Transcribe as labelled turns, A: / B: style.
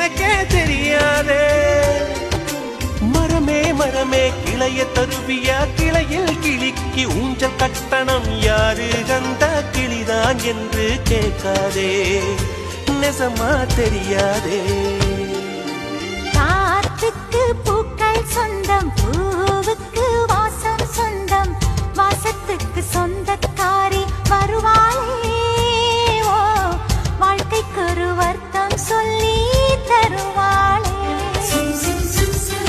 A: எனக்கே தெரியாதே. மரமே மரமே கிளைய தருவியா, கிளையில் கிளிக்கு ஊஞ்சல் கட்டணம் யாரு, அந்த கிளிதான் என்று கேட்காதே, நெசமா தெரியாதே.
B: காத்துக்கு